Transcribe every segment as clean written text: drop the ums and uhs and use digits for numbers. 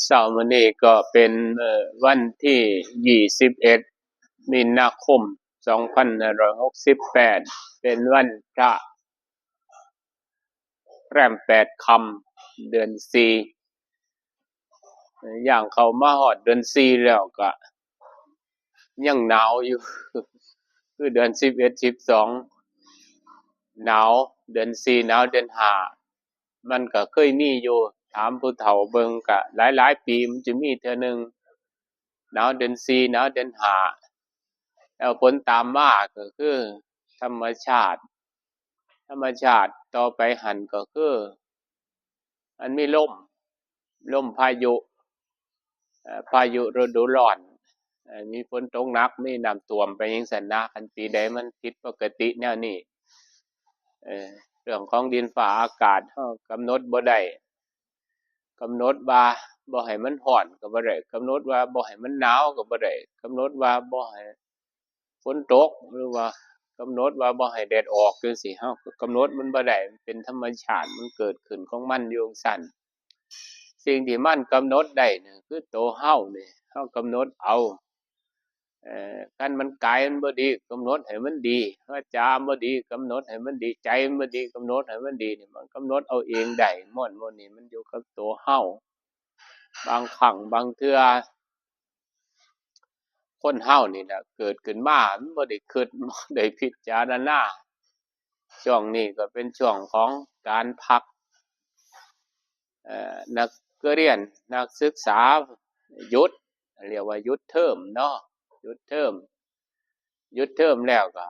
เสาร์มื้อนี้ก็เป็นวันที่21มีนาคม2568เป็นวันพระแรม8ค่ำเดือน4ย่างเข้ามาฮอดเดือน4แล้วก็ยังหนาวอยู่ คือเดือน11 12หนาวเดือน4หนาวเดือน5มันก็เคยมีอยู่ถามผู้เฒ่าเบิ่งก็หลายๆปีมันจะมีเทื่อนึงหนาวเดือน4หนาวเดือน5แล้วผลตามมาก็คือธรรมชาติต่อไปหั้นก็คือมันมีลมพายุพายุฤดูร้อนมีฝนตกหนักมีน้ำท่วมไปจังซั้นนะคันปีใดมันผิดปกติแนวนี้เรื่องของดินฟ้าอากาศเรากำหนดบ่ได้กำหนดว่าบ่ให้มันร้อนก็บ่ได้กำหนดว่าบ่ให้มันหนาวก็บ่ได้กำหนดว่าบ่ให้ฝนตกหรือว่ากำหนดว่าบ่ให้แดดออกจังซี้เราก็กำหนดมันบ่ได้มันเป็นธรรมชาติมันเกิดขึ้นของมันอยู่จั่งซั้นสิ่งที่มันกำหนดได้นี่คือตัวเรานี่เรากำหนดเอาคันมันกายมันบ่ดีกำหนดให้มันดีวาจาบ่ดีกำหนดให้มันดีใจมันบ่ดีกำหนดให้มันดีนี่มันกำหนดเอาเองได้ม่วนบ่นี่มันอยู่กับตัวเราบางครั้งบางเทื่อคนเฮานี่แหละเกิดขึ้นมามันบ่ได้คิดบ่ได้พิจารณาช่วงนี้ก็เป็นช่วงของการพักนักเรียนนักศึกษาหยุดเรียกว่าหยุดเทอมเนาะหยุดเทอมแล้วก็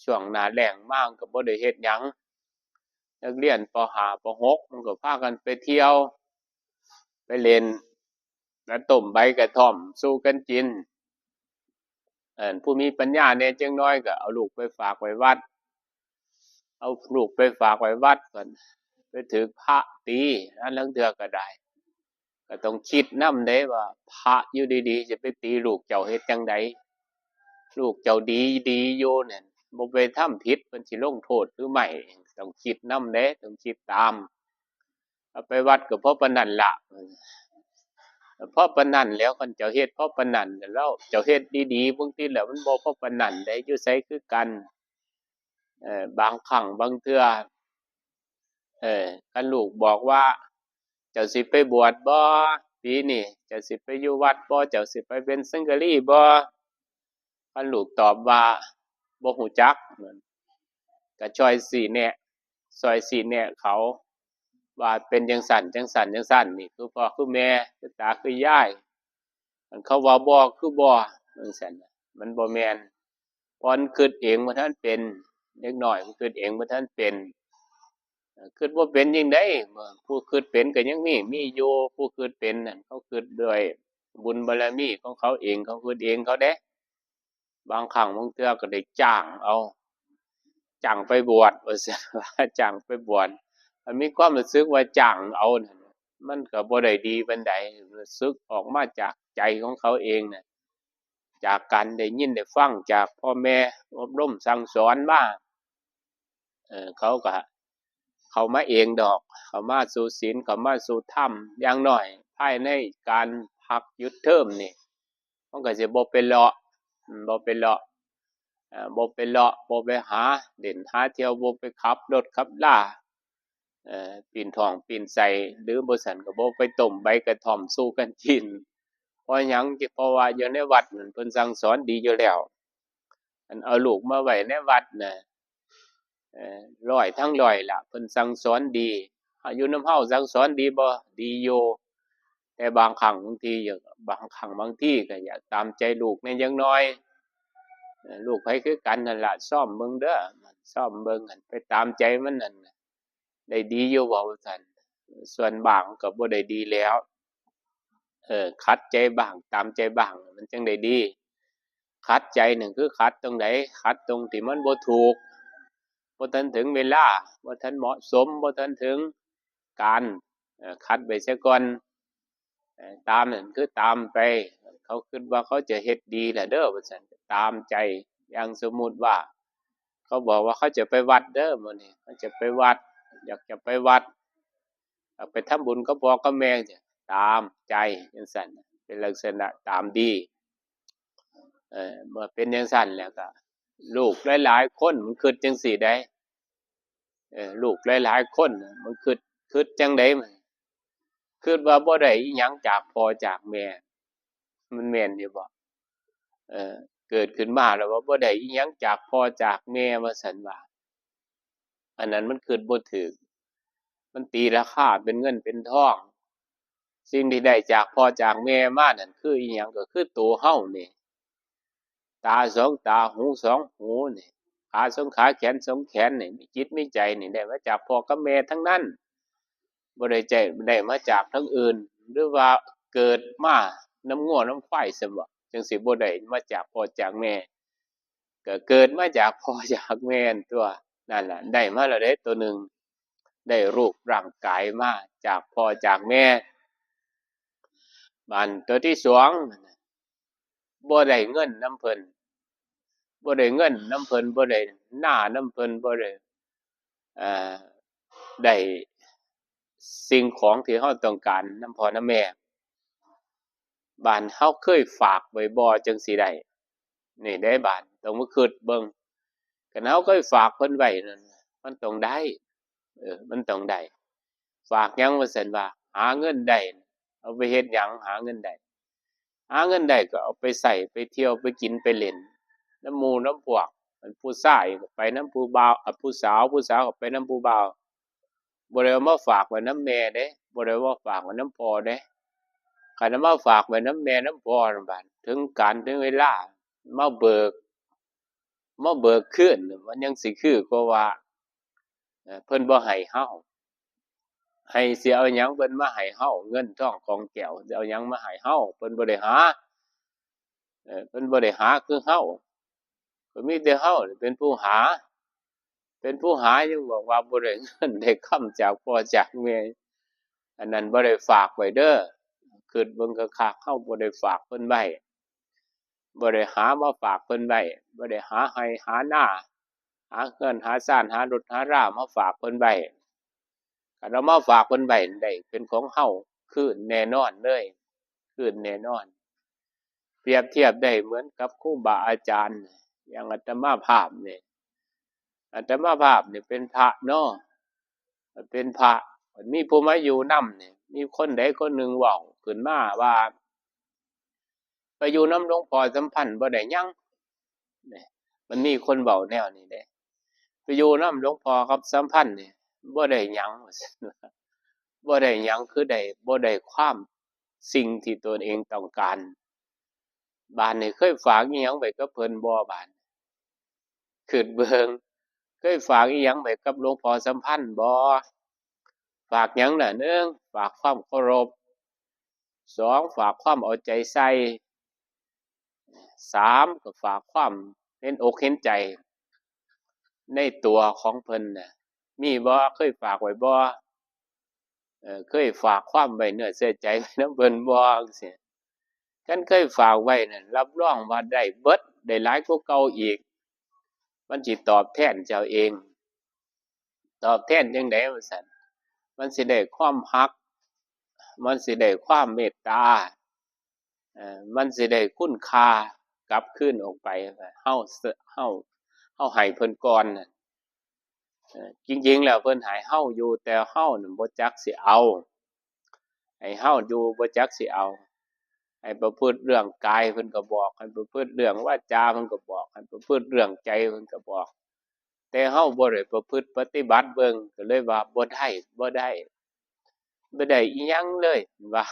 ช่วงหน้าแล้งมาก็บ่ได้เฮ็ดหยังนักเรียนป.5 ป.6 มันก็พากันไปเที่ยวไปเล่นแล้วต้มใบกระท่อมสู่กันกินผู้มีปัญญาแหน่จักหน่อยก็เอาลูกไปฝากไว้วัดเอาลูกไปฝากไว้วัดก็ไปถูกพระตีอันลางเทื่อก็ได้ก็ต้องคิดนำเด้ว่าพระอยู่ดีๆจะไปตีลูกเจ้าเฮ็ดจั่งใดลูกเจ้าดีอยู่เนี่ยบ่ไปทำผิดเพิ่นสิลงโทษหรือไม่ต้องคิดนำเด้ต้องคิดตามเอาไปวัดก็เพราะปานนั้นล่ะเพราะปานนั้นแล้วคันเจ้าเฮ็ดเพราะปานนั้นแล้วเจ้าเฮ็ดดีๆบางทีแล้วมันบ่เพราะปานนั้นได้อยู่ไสคือกันบางครั้งบางเทื่อคันลูกบอกว่าเจ้าสิไปบวชบ่ปีนี้เจ้าสิไปอยู่วัดบ่เจ้าสิไปเป็นสังฆีบ่คันลูกตอบว่าบ่รู้จักก็ช่วยชี้แนะเขาว่าเป็นจังซั้นนี่คือพ่อคือแม่คือตาคือยายคันเขาว่าบ่คือบ่จังซั่นน่ะมันบ่แม่นเพราะมันคิดเองบ่ทันเป็นเด็กน้อยมันคิดเองบ่ทันเป็นคิดบ่เป็นจั่งใดผู้คิดเป็นก็ยังมีอยู่ผู้คิดเป็นนั่นเขาคิดด้วยบุญบารมีของเขาเองเขาคิดเองเขาเด้บางครั้งบางเทื่อก็ได้จ้างไปบวชว่าซั่นว่าจ้างไปบวชมันมีความรู้สึกว่าจ้างเอานั่นมันก็บ่ได้ดีปานใดรู้สึกออกมาจากใจของเขาเองน่ะจากการได้ยินได้ฟังจากพ่อแม่อบรมสั่งสอนมาเขาก็เข้ามาเองดอกเข้ามาสู่ศีลเข้ามาสู่ธรรมอย่างน้อยภายในการพักหยุดเทอมนี่มันก็สิบ่ไปเลาะบ่ไปเลาะบ่ไปหาเล่นหาเที่ยวบ่ไปขับรถขับราปีนท้องปีนไส้หรือบ่ซั้นก็บ่ไปต้มใบกระท่อมสู่กันกินเพราะหยังเพราะว่าอยู่ในวัดนั่นเพิ่นสั่งสอนดีอยู่แล้วอันเอาลูกมาไว้ในวัดน่ะร้อยทั้งร้อยล่ะเพิ่นสั่งสอนดีอยู่นำเราสั่งสอนดีบ่ดีอยู่แต่บางครั้งบางทีบางทีก็อยากตามใจลูกแหน่จักหน่อยลูกไผคือกันนั่นล่ะซ้อมเบิ่งเด้อซ้อมเบิ่งหั้นไปตามใจมันนั่นได้ดีอยู่บ่ว่าซั่นส่วนบางก็บ่ได้ดีแล้วขัดใจบ้างตามใจบ้างมันจังได้ดีขัดใจนั่นคือขัดตรงไหนขัดตรงที่มันบ่ถูกบ่ทันถึงเวลาบ่ทันเหมาะสมบ่ทันถึงการขัดไว้เสียก่อนตามนั่นคือตามไปเขาคิดว่าเขาจะเฮ็ดดีล่ะเด้อว่าซั่นตามใจอย่างสมมุติว่าเขาบอกว่าเขาจะไปวัดเด้อมื้อนี้เขาจะไปวัดอยากจะไปวัดไปทำบุญกับพ่อกับแม่จัง ตามใจจังซั่นเป็นลักษณะตามดีเมื่อเป็นจังซั่นแล้วก็ลูกหลายๆคนมันคิดจังซี้ได้ลูกหลายๆคนมันคิดจังได๋คิดว่าบ่ได้อิหยังจากพ่อจากแม่มันแม่นอยู่บ่เออเกิดขึ้นมาแล้วว่าบ่ได้อิหยังจากพ่อจากแม่ว่าซั่นว่าอันนั้นมันคิดบ่ถูกมันตีราคาเป็นเงินเป็นทองสิ่งที่ได้จากพ่อจากแม่มานั่นคืออิหยังก็คือตัวเฮานี่ตาสองตาหูสองหูนี่ขาสองขาแขนสองแขนนี่มีจิตมีใจนี่ได้มาจากพ่อกับแม่ทั้งนั้นบ่ได้มาจากทั้งอื่นหรือว่าเกิดมาน้ำงัวน้ำควายซั้นบ่จังสิบ่ได้มาจากพ่อจากแม่ก็เกิดมาจากพ่อจากแม่นั่นตั่วนั่นล่ะได้มาแล้วเด้ตัวหนึ่งได้รูปร่างกายมาจากพ่อจากแม่บัดตัวที่สองบ่ได้เงินนำเพิ่นบ่ได้เงินนำเพิ่นบ่ได้หน้านำเพิ่นบ่ได้เอ่อได้สิ่งของที่เราต้องการนำพ่อนำแม่บ้านเราเคยฝากไว้บ่จั่งสิได้นี่เด้บาดต้องมาคิดเบิ่งคันเราเคยฝากเพิ่นไว้นั่นมันต้องได้มันต้องได้ฝากหยังว่าซั่นว่าหาเงินได้เอาไปเฮ็ดหยังหาเงินได้หาเงินได้ก็เอาไปใช้ไปเที่ยวไปกินไปเล่นนำหมู่นำพวกอันผู้ชายก็ไปนำผู้บ่าวผู้สาวก็ไปนำผู้บ่าวบ่ได้เอามาฝากไว้นำแม่เด้บ่ได้ว่าฝากไว้นำพ่อเด้คันเอามาฝากไว้นำแม่นำพ่อนั่นบาดถึงกาลถึงเวลามาเบิกคืนมันยังสิคือกว่าว่าเพิ่นบ่ให้เราให้สิเอาหยังเพิ่นมาให้เราเงินทองของแก้วสิเอาหยังมาให้เราเพิ่นบ่ได้หาเพิ่นบ่ได้หาคือเราก็มีแต่เรานี่เป็นผู้หายังบอกว่าบ่ได้เงินได้คำจากพ่อจากแม่อันนั้นบ่ได้ฝากไว้เด้อคิดเบิ่งคักๆเราบ่ได้ฝากเพิ่นไว้บ่ได้หามาฝากเพิ่นไว้บ่ได้หาไร่หานาหาเงินหาบ้านหารถหารามาฝากเพิ่นไว้คันเอามาฝากเพิ่นไว้ได้เป็นของเราคืนแน่นอนเลยคืนแน่นอนเปรียบเทียบได้เหมือนกับครูบาอาจารย์อย่างอาตมาภาพนี่เป็นพระเนาะเป็นพระมีผู้มาอยู่นำนี่มีคนใดคนหนึ่งเว้าขึ้นมาว่าไปอยู่นำหลวงพ่อสัมพันธ์บ่ได้หยังนี่มันมีคนเว้าแนวนี้เด้ไปอยู่นำหลวงพ่อกับสัมพันธ์นี่บ่ได้หยังว่าซั่นว่าบ่ได้หยังคือได้บ่ได้ความสิ่งที่ตนเองต้องการบ้านนี่เคยฝากอิหยังไว้กับเพิ่นบ่บาดคิดเบิ่งเคยฝากอิหยังไว้กับหลวงพ่อสัมพันธ์บ่ฝากหยังน่ะ1ฝากความเคารพ2ฝากความเอาใจใส่3ก็ฝากความเห็นอกเห็นใจในตัวของเพิ่นน่ะมีบ่เคยฝากไว้บ่เคยฝากความไว้เนื้อเชื่อใจไว้นำเพิ่นบ่จั่งซี้คันเคยฝากไว้นั่นรับรองว่าได้เบิดได้หลายกว่าเก่าอีกมันสิตอบแทนเจ้าเองตอบแทนจั่งใดว่าซั่นมันสิได้ความรักมันสิได้ความเมตตามันสิได้คุณค่ากลับคืนออกไปว่าเฮาให้เพิ่นก่อนน่ะจริงๆแล้วเพิ่นให้เฮาอยู่แต่เฮาน่ะบ่จักสิเอาให้เฮาอยู่บ่จักสิเอาให้ประพฤติเรื่องกายเพิ่นก็บอกให้ประพฤติเรื่องวาจาเพิ่นก็บอกให้ประพฤติเรื่องใจเพิ่นก็บอกแต่เฮาบ่ได้ประพฤติปฏิบัติเบิ่งก็เลยว่าบ่ได้อิหยังเลยว่า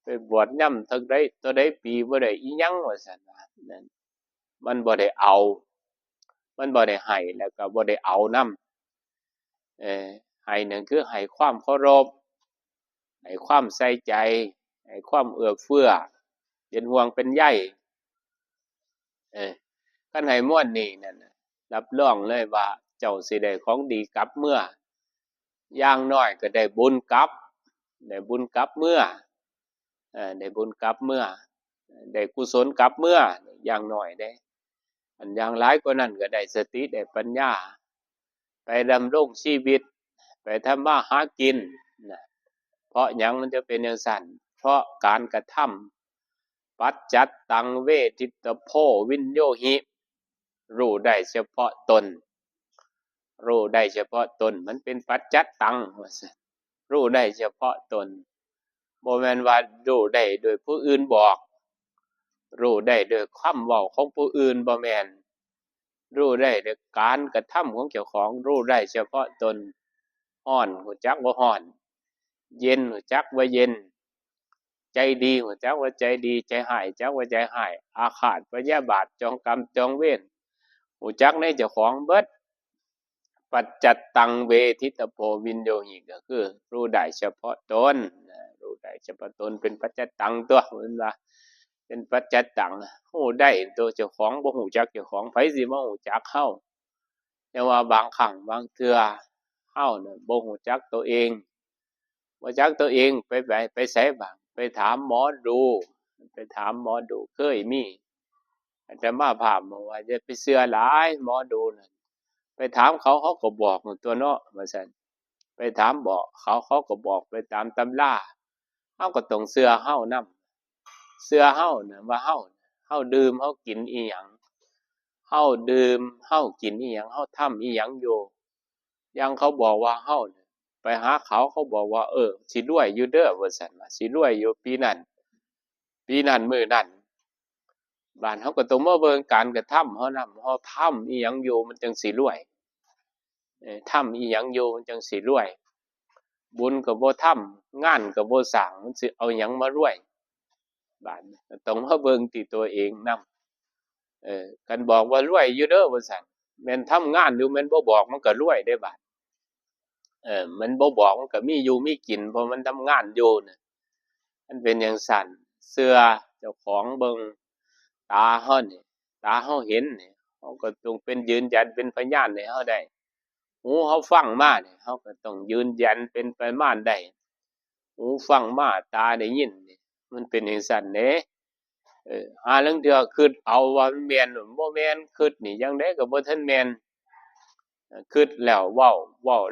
ไปบวชยามเท่าใดเท่าใดปีบ่ได้อิหยังว่าซั่นว่านั่นมันบ่ได้เอามันบ่ได้ให้แล้วก็บ่ได้เอานำให้นั่นคือให้ความเคารพให้ความใส่ใจให้ความเอื้อเฟื้อเป็นห่วงเป็นใยคันให้ม่วนนี้นั่นน่ะรับรองเลยว่าเจ้าสิได้ของดีกลับเมื่ออย่างน้อยก็ได้บุญกลับเมื่อได้บุญกลับเมื่อได้กุศลกลับเมื่ออย่างน้อยเด้อันอย่างหลายกว่านั้นก็ได้สติได้ปัญญาไปดำรงชีวิตไปทำมาหากินน่ะพ เพราะหยังมันจะเป็นจังซั่นเพราะการกระทำปัจจัตตังเวทิตโพวินโยหิรู้ได้เฉพาะตนรู้ได้เฉพาะตนมันเป็นปัจจัตตังว่าซั่นรู้ได้เฉพาะตนบ่แม่นว่ารู้ได้โดยผู้อื่นบอกรู้ได้โดยคำเว้าของผู้อื่นบ่แม่นรู้ได้โดยการกระทำของเจ้าของรู้ได้เฉพาะตนร้อนรู้จักว่าร้อนเย็นรู้จักว่าเย็นใจดีรู้จักว่าใจดีใจร้ายจักว่าใจร้ายอาฆาตพยาบาทจองกรรมจองเวรรู้จักในเจ้าของเบิดปัจจัตตังเวทิตโพวินโยหิก็คือรู้ได้เฉพาะตนรู้ได้เฉพาะตนเป็นปัจจัตตังตัวเหมือนว่าเป็นปัจจัตตังรู้ได้ตัวเจ้าของบ่รู้จักเจ้าของไผสิมารู้จักเราแต่ว่าบางครั้งบางเทื่อเราน่ะบ่รู้จักตัวเองบ่จักตัวเองไปไสบ้างไปถามหมอดูไปถามหมอดูเคยมีอาตมาภาพบอกว่าอย่าไปเชื่อหลายหมอดูนั่นไปถามเขาเขาก็บอกตัวเนาะว่าซั่นไปถามบอกเขาก็บอกไปตามตำราเฮาก็ต้องเชื่อเฮานำเชื่อเฮาน่ะว่าเฮาดื่มเฮากินอิหยังเฮาดื่มเฮากินอิหยังเฮาทำอิหยังอยู่อย่างเขาบอกว่าเฮาเนี่ยไปหาเขาบอกว่าสิรวยอยู่เด้อว่าซั่นว่าสิรวยอยู่ปีนั้นมื้อนั้นบ้านเฮาก็ต้องมาเบิ่งการกระทำเฮานำเฮาทำอิหยังอยู่มันจังสิรวยทำอิหยังอยู่มันจังสิรวยบุญก็บ่ทำงานก็บ่สร้างมันสิเอาหยังมารวยบาดนี้ก็ต้องมาเบิ่งที่ตัวเองนำคันบอกว่ารวยอยู่เด้อว่าซั่นแม่นทำงานอยู่แม่นบ่บอกมันก็รวยเด้บาดมันบ่บอกมันก็มีอยู่มีกินเพราะมันทำงานอยู่น่ะมันเป็นจังซั่นเชื่อเจ้าของเบิ่งตาเฮานี่ตาเฮาเห็นนี่เฮาก็ต้องเป็นยืนยันเป็นพยานให้เฮาได้หูเฮาฟังมานี่เฮาก็ต้องยืนยันเป็นประมาณได้หูฟังมาตาได้ยินนี่มันเป็นจังซั่นเด้ห่าลางเทื่อคิดเอาว่ามันแม่นบ่แม่นคิดนี่จั่งใดก็บ่ทันแม่นคิดแล้วเว้า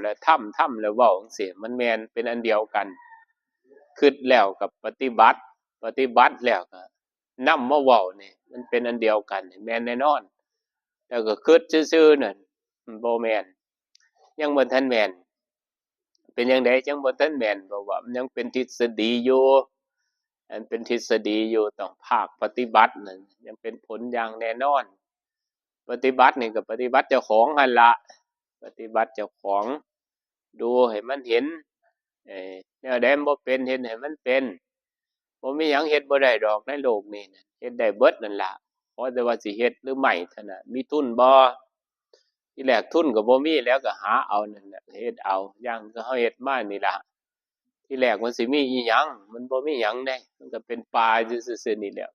แล้วทำแล้วเว้าจังซี้มันแม่นเป็นอันเดียวกันคิดแล้วกับปฏิบัติแล้วก็นำมาเว้านี่มันเป็นอันเดียวกันนี่แม่นแน่นอนแต่ก็คิดซื่อๆนั่นบ่แม่นยังบ่ทันแม่นเป็นจั่งใดจังบ่ทันแม่นเพราะว่ามันยังเป็นทฤษฎีอยู่อันเป็นทฤษฎีอยู่ต้องภาคปฏิบัตินั่นยังเป็นผลอย่างแน่นอนปฏิบัตินี่ก็ปฏิบัติเจ้าของหั่นล่ะปฏิบัติเจ้าของดูให้มันเห็นแนวใดมันบ่เป็นเฮ็ดให้มันเป็นบ่มีหยังเฮ็ดบ่ได้ดอกในโลกนี้น่ะเฮ็ดได้เบิดนั่นล่ะขอแต่ว่าสิเฮ็ดหรือไม่เท่านั้นมีทุนบ่ที่แรกทุนก็บ่มีแล้วก็หาเอานั่นแหละเฮ็ดเอาอย่างคือเฮาเฮ็ดมานี่ล่ะที่แรกมันสิมีอิหยังมันบ่มีหยังเด้มันก็เป็นป่าอยู่ซื่อๆนี่แหล้ว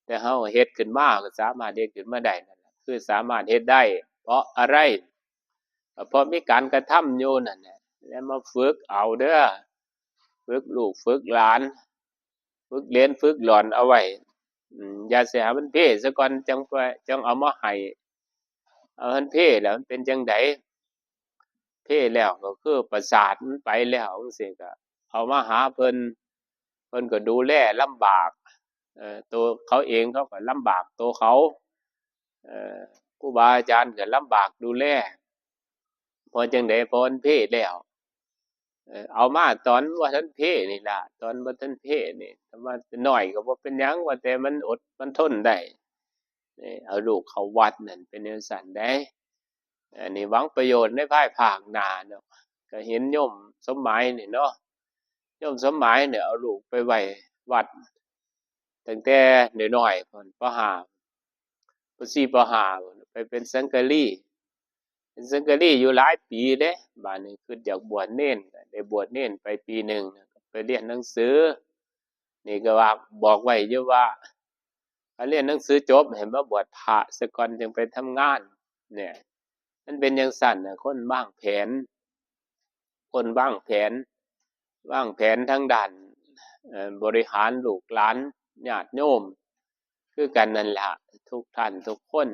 แต่เฮาเฮ็ดขึ้นมาก็สามารถเฮ็ดขึ้นมาได้นั่นล่ะคือสามารถเฮ็ดได้เพราะอะไรก็เพราะมีการกระทำอยู่นั่นแหละแล้วมาฝึกเอาเด้อฝึกลูกฝึกหลานฝึกเหลนฝึกหลานเอาไว้อย่าสิให้มันเพ้ซะก่อนจังเอามาให้มันเพ้แล้วมันเป็นจั่งใดเพ้แล้วก็คือประสาทมันไปแล้วจั่งซี้ก็เอามาหาเพิ่นก็ดูแลลำบากตัวเขาเองเขาก็ลำบากตัวเขาเอ่อครูบาอาจารย์ก็ลำบากดูแลเพราะจั่งใดเพราะมันเพ้แล้วเอามาตอนว่าทันเพ้นี่ล่ะตอนบ่ทันเพ้นี่แต่ว่าน้อยก็บ่เป็นหยังว่าแต่มันอดมันทนได้เอาลูกเข้าวัดนั่นเป็นจั่งซั้นเด้อันนี้หวังประโยชน์ในภายภาคหน้าเนาะก็เห็นโยมสมหมายนี่เนาะโยมสมหมายเนี่ยเอาลูกไปไว้วัดตั้งแต่น้อยๆพุ่นป. 5 ป. 4 ป. 5 พุ่นไปเป็นสังฆลีเป็นสังฆลีอยู่หลายปีเด้บัดนี้คิดอยากบวชเณรก็ได้บวชเณรไปปีหนึ่งไปเรียนหนังสือนี่ก็ว่าบอกไว้อยู่ว่าถ้าเรียนหนังสือจบให้มาบวชพระซะก่อนจึงไปทำงานเนี่ยมันเป็นจังซั่นน่ะคนวางแผนวางแผนทางด้านบริหารลูกหลานญาติโยมคือกันนั่นล่ะทุกท่านทุกคน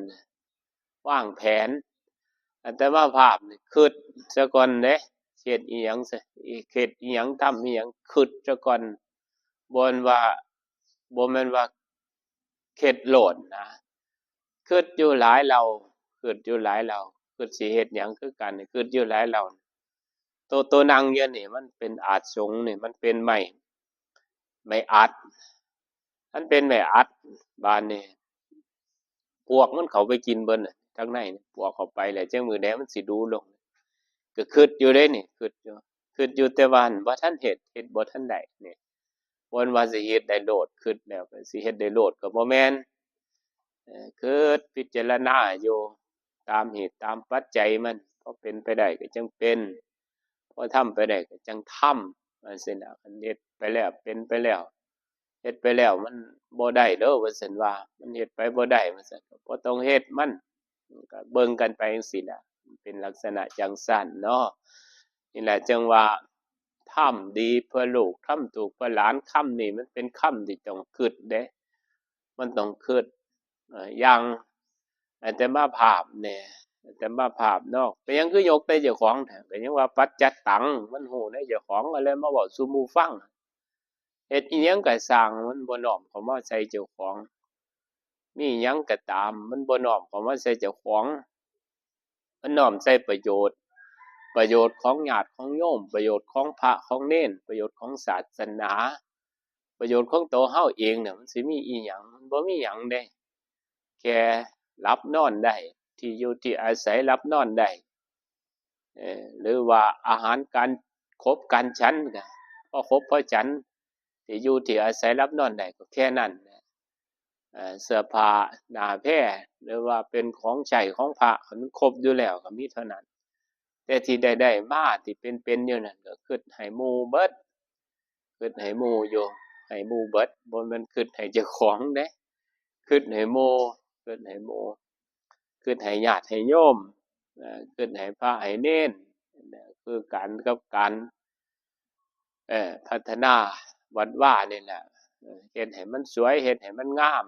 วางแผนอาตมาภาพนี่คิดซะก่อนเด้สิ ฮ็ดอิหยังซะเฮ็ดอิหยังทำอิหยังคิดซะก่อนบ่แม่นว่าเฮ็ดโลดนะคิดอยู่หลายเราคิดอยู่หลายเราคิดสิเฮ็ดหยังคือกันคิดอยู่หลายเราตัวนั่งอยู่นี่มันเป็นอาสงนี่มันเป็นไม้อัดมันเป็นไม้อัดบาดนี้ปวกมันเข้าไปกินเบิดน่ะข้างในนี่ปวกเข้าไปแล้วจังมื้อใดมันสิดูลงก็คิดอยู่เด้นี่คิดอยู่แต่ว่าหั้นบ่ทันเฮ็ดบ่ทันได้นี่บ่แม่นว่าสิเฮ็ดได้โลดคิดแล้วก็สิเฮ็ดได้โลดก็บ่แม่นคิดพิจารณาอยู่ตามเหตุตามปัจจัยมันพอเป็นไปได้ก็จังเป็นพอทำไปได้ก็จังทำว่าซั่นน่ะคันเฮ็ดไปแล้วเป็นไปแล้วเฮ็ดไปแล้วมันบ่ได้เด้อว่าซั่นว่ามันเฮ็ดไปบ่ได้ว่าซั่นก็บ่ต้องเฮ็ดมันก็เบิ่งกันไปจังซี่ล่ะเป็นลักษณะจังซั่นเนาะนี่แหละจังว่าทำดีเพื่อลูกทำถูกเพื่อหลานคำนี้มันเป็นคำที่ต้องคิดเด้มันต้องคิดอย่างอาตมาภาพเนี่ยอาตมาภาพเนาะเป็นหยังคือยกแต่เจ้าของแท้ก็ยังว่าปัจจัตตังมันฮู้ในเจ้าของก็เลยมาเว้าสู่หมู่ฟังเฮ็ดอิหยังก็สร้างมันบ่น้อมเข้ามาใส่เจ้าของมีหยังก็ตามมันบ่น้อมเข้ามาใส่เจ้าของมันน้อมใส่ประโยชน์ของญาติของโยมประโยชน์ของพระของเณรประโยชน์ของศาสนาประโยชน์ของตัวเฮาเองเนี่ยมันสิมีอิหยังมันบ่มีหยังเด้แค่หลับนอนได้ที่อยู่ที่อาศัยหลับนอนได้หรือว่าอาหารการครบการฉันก็พอครบพอฉันที่อยู่ที่อาศัยหลับนอนได้ก็แค่นั้นเสื้อผ้าหน้าแพรหรือว่าเป็นของใช้ของพระมันครบอยู่แล้วก็มีเท่านั้นแต่ที่ได้มาที่เป็นอยู่นั่นก็คิดให้หมู่เบิดคิดให้หมู่อยู่ให้หมู่เบิดบ่แม่นคิดให้เจ้าของเด้คิดให้หมู่คิดให้หมู่คิดให้ญาติให้โยมคิดให้พระให้เณรคือการกับการพัฒนาวัดว่านี่แหละเฮ็ดให้มันสวยเฮ็ดให้มันงาม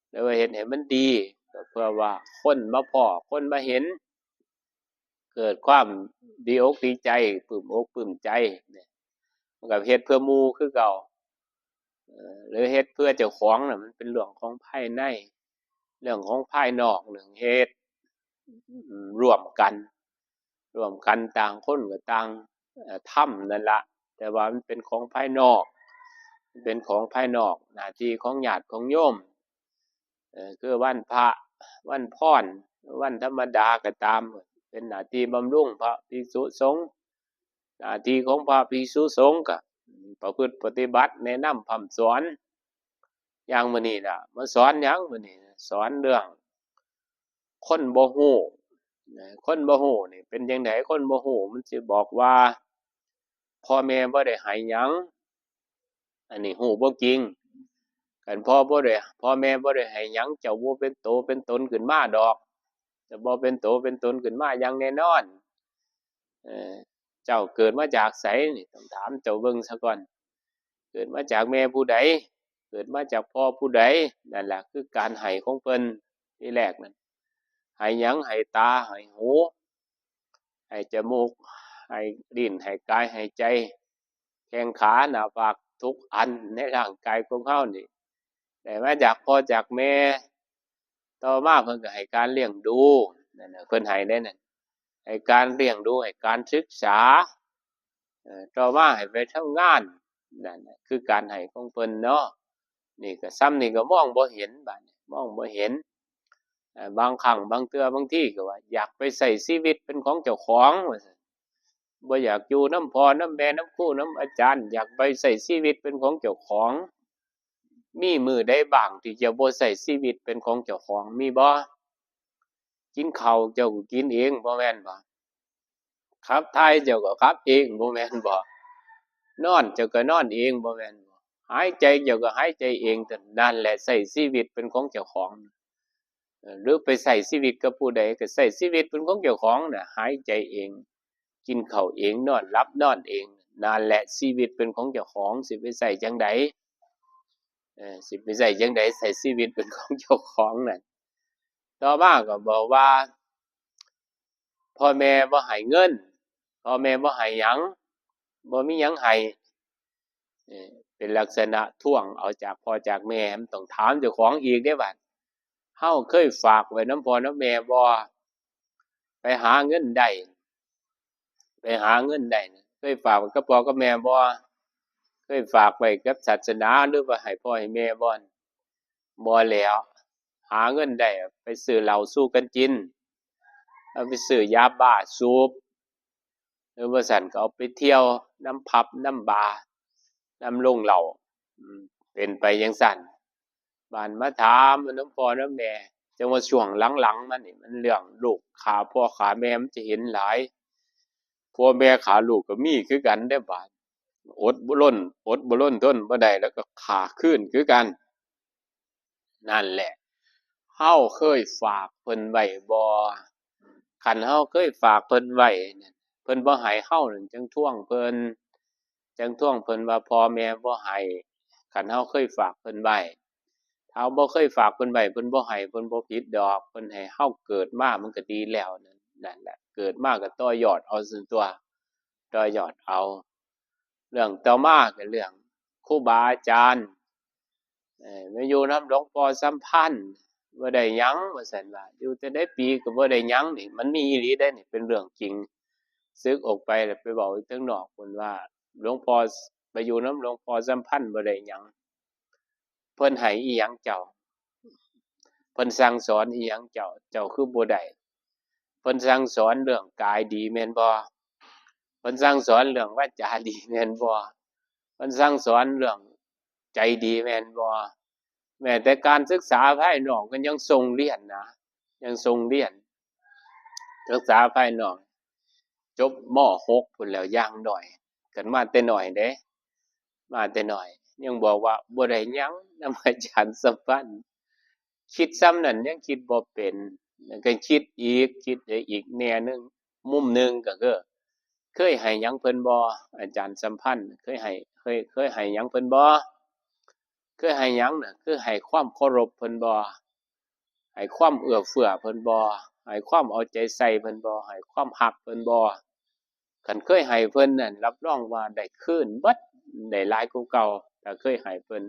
หรือว่าเฮ็ดให้มันดีก็เพื่อว่าคนมาพ้อคนมาเห็นเกิดความดีอกดีใจปลื้มอกปลื้มใจเนี่ยมันก็เฮ็ดเพื่อหมู่คือเก่าหรือเฮ็ดเพื่อเจ้าของน่ะมันเป็นเรื่องของภายในเรื่องของภายนอกเรื่องเฮ็ดร่วมกันต่างคนก็ต่างทำนั่นล่ะแต่ว่ามันเป็นของภายนอกเป็นของภายนอกหน้าที่ของญาติของโยมคือวันพระวันพรวันธรรมดาก็ตามเป็นหน้าที่บำรุงพระภิกษุสงฆ์หน้าที่ของพระภิกษุสงฆ์ก็ประพฤติปฏิบัติแนะนำพร่ำสอนอย่างมื้อนี้ล่ะมาสอนหยังมื้อนี้สอนเรื่องคนบ่ฮู้คนบ่ฮู้นี่เป็นจังได๋คนบ่ฮู้มันสิบอกว่าพ่อแม่บ่ได้ให้หยังอันนี้ฮู้บ่จริงคันพ่อแม่บ่ได้ให้หยังเจ้าบ่เป็นโตเป็นตนขึ้นมาดอกจะบ่เป็นโตเป็นตนขึ้นมาอย่างแน่นอนเอ่อเจ้าเกิดมาจากไสนี่ต้องถามเจ้าเบิ่งซะก่อนเกิดมาจากแม่ผู้ใดเกิดมาจากพ่อผู้ใดนั่นล่ะคือการให้ของเพิ่นที่แรกนั่นให้หยังให้ตาให้หูให้จมูกให้ลิ้นให้กายให้ใจแข้งขาหน้าผากทุกอันในร่างกายของเฮานี่ได้มาจากพ่อจากแม่ต่อมาเพิ่นก็ให้การเลี้ยงดูนั่นน่ะเพิ่นให้ได้นั่นให้การเลี้ยงดูให้การศึกษาต่อมาให้ไปทำงานนั่นน่ะคือการให้ของเพิ่นเนาะนี่ก็ซ้ำนี่ก็มองบ่เห็นบัดนี้มองบ่เห็นบางครั้งบางเทื่อบางทีก็ว่าอยากไปใช้ชีวิตเป็นของเจ้าของว่าซั่นบ่อยากอยู่นำพ่อนำแม่นำครูนำอาจารย์อยากไปใช้ชีวิตเป็นของเจ้าของมีมื้อใดบ้างที่จะบ่ใช้ชีวิตเป็นของเจ้าของมีบ่กินข้าวเจ้าก็กินเองบ่แม่นบ่ขับถ่ายเจ้าก็ขับเองบ่แม่นบ่นอนเจ้าก็นอนเองบ่แม่นบ่หายใจเจ้าก็หายใจเองนั่นแหละใช้ชีวิตเป็นของเจ้าของหรือไปใช้ชีวิตกับผู้ใดก็ใช้ชีวิตเป็นของเจ้าของน่ะหายใจเองกินข้าวเองนอนหลับนอนเองนั่นแหละชีวิตเป็นของเจ้าของสิไปใช้จั่งใดสิไปใช้จั่งใดใช้ชีวิตเป็นของเจ้าของนั่นต่อมาก็บอกว่าพ่อแม่บ่ให้เงิน พ่อแม่บ่ให้หยังบ่มีหยังให้เออเป็นลักษณะทวงเอาจากพ่อจากแม่มันต้องถามเจ้าของอีกเด้บัดเฮาเคยฝากไว้นำพ่อนำแม่บ่ไปหาเงินได้ไปหาเงินได้น่ะเคยฝากไว้กับพ่อกับแม่บ่เคยฝากไว้กับศาสนาหรือว่าให้พ่อให้แม่บ่บ่แหล้วหาเงินได้ไปซื้อเหล้าสู่กันกินเอาไปซื้อยาบ้าสูบหรือบ่ซั้นก็เอาไปเที่ยวนำผับนำบาร์นำโรงเหล้าอืมเป็นไปจั่งซั้นบัดมาถามนำพ่อนำแม่จังว่าช่วงหลังๆมานี่มันเรื่องลูกฆ่าพ่อฆ่าแม่มันจะเห็นหลายพ่อแม่ฆ่าลูกก็มีคือกันเด้อบาดอดบ่ล้นอดบ่ล้นทนบ่ได้แล้วก็ฆ่าคืนคือกันนั่นแหละเฮาเคยฝากเพิ่นไว้บ่คันเฮาเคยฝากเพิ่นไว้นั่นเพิ่นบ่ให้เฮานั่นจังทวงเพิ่นจังทวงเพิ่นว่าพ่อแม่บ่ให้คันเฮาเคยฝากเพิ่นไว้ถ้าเราบ่เคยฝากเพิ่นไว้เพิ่นบ่ให้เพิ่นบ่ผิดดอกเพิ่นให้เฮาเกิดมามันก็ดีแล้วนั่นแหละเกิดมาก็ต่อยอดเอาซั่นตั่วต่อยอดเอาเรื่องต่อมาก็เรื่องครูบาอาจารย์มาอยู่นำหลวงพ่อสัมพันธ์บ่ได้หยังว่าซั่นว่าอยู่แต่ได้ปีก็บ่ได้หยังนี่มันมีอีหลีเดะนี่เป็นเรื่องจริงสึกออกไปแล้วไปเว้าอยู่ข้างนอกพุ่นว่าหลวงพ่อไปอยู่นำหลวงพ่อสัมพันธ์บ่ได้หยังเพิ่นให้อิหยังเจ้าเพิ่นสั่งสอนอิหยังเจ้าเจ้าคือบ่ได้เพิ่นสั่งสอนเรื่องกายดีแม่นบ่เพิ่นสั่งสอนเรื่องวาจาดีแม่นบ่เพิ่นสั่งสอนเรื่องใจดีแม่นบ่แม้แต่การศึกษาภายนอกก็ยังส่งเรียนนะยังส่งเรียนศึกษาภายนอกจบม.6 พู้นแหล้วอย่างน้อยคันมาแต่น้อยเดะมาแต่น้อยยังบอกว่าบ่ได้หยังนำอาจารย์สัมพันธ์คิดส่ำนั้นยังคิดบ่เป็นแล้วก็คิดอีกคิดได้อีกแนวหนึ่งมุมหนึ่งก็คือเคยให้หยังเพิ่นบ่อาจารย์สัมพันธ์เคยให้หยังเพิ่นบ่คือให้หยังน่ะคือให้ความเคารพเพิ่นบ่ให้ความเอื้อเฟื้อเพิ่นบ่ให้ความเอาใจใส่เพิ่นบ่ให้ความรักเพิ่นบ่คันเคยให้เพิ่นนั่นรับรองว่าได้คืนเบิดได้หลายกว่าเก่าถ้าเคยให้เพิ่น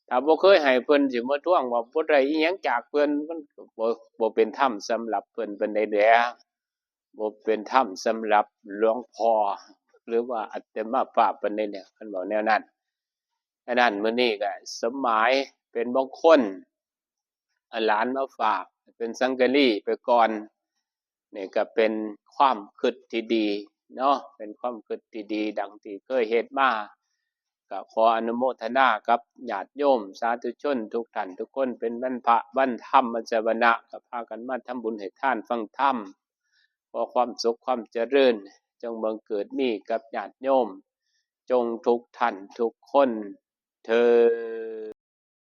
ถ้าบ่เคยให้เพิ่นสิมาทวงว่าบ่ได้อิหยังจากเพิ่นมันก็บ่เป็นธรรมสำหรับเพิ่นปานใดแหล้วบ่เป็นธรรมสำหรับหลวงพ่อหรือว่าอาตมาภาพปานใดเนี่ยเพิ่นเว้าแนวนั้นฉะนั้นมื้อนี้ก็สมหมายเป็นมงคลเอาหลานมาฝากเป็นสังกะรีไปก่อนนี่ก็เป็นความคิดที่ดีเนาะเป็นความคิดที่ดีดังที่เคยเฮ็ดมาก็ขออนุโมทนากับญาติโยมสาธุชนทุกท่านทุกคนเป็นวันพระวันธรรมวันสวนะก็พากันมาทำบุญให้ทานฟังธรรมขอความสุขความเจริญจงบังเกิดมีกับญาติโยมจงทุกท่านทุกคนเทอญ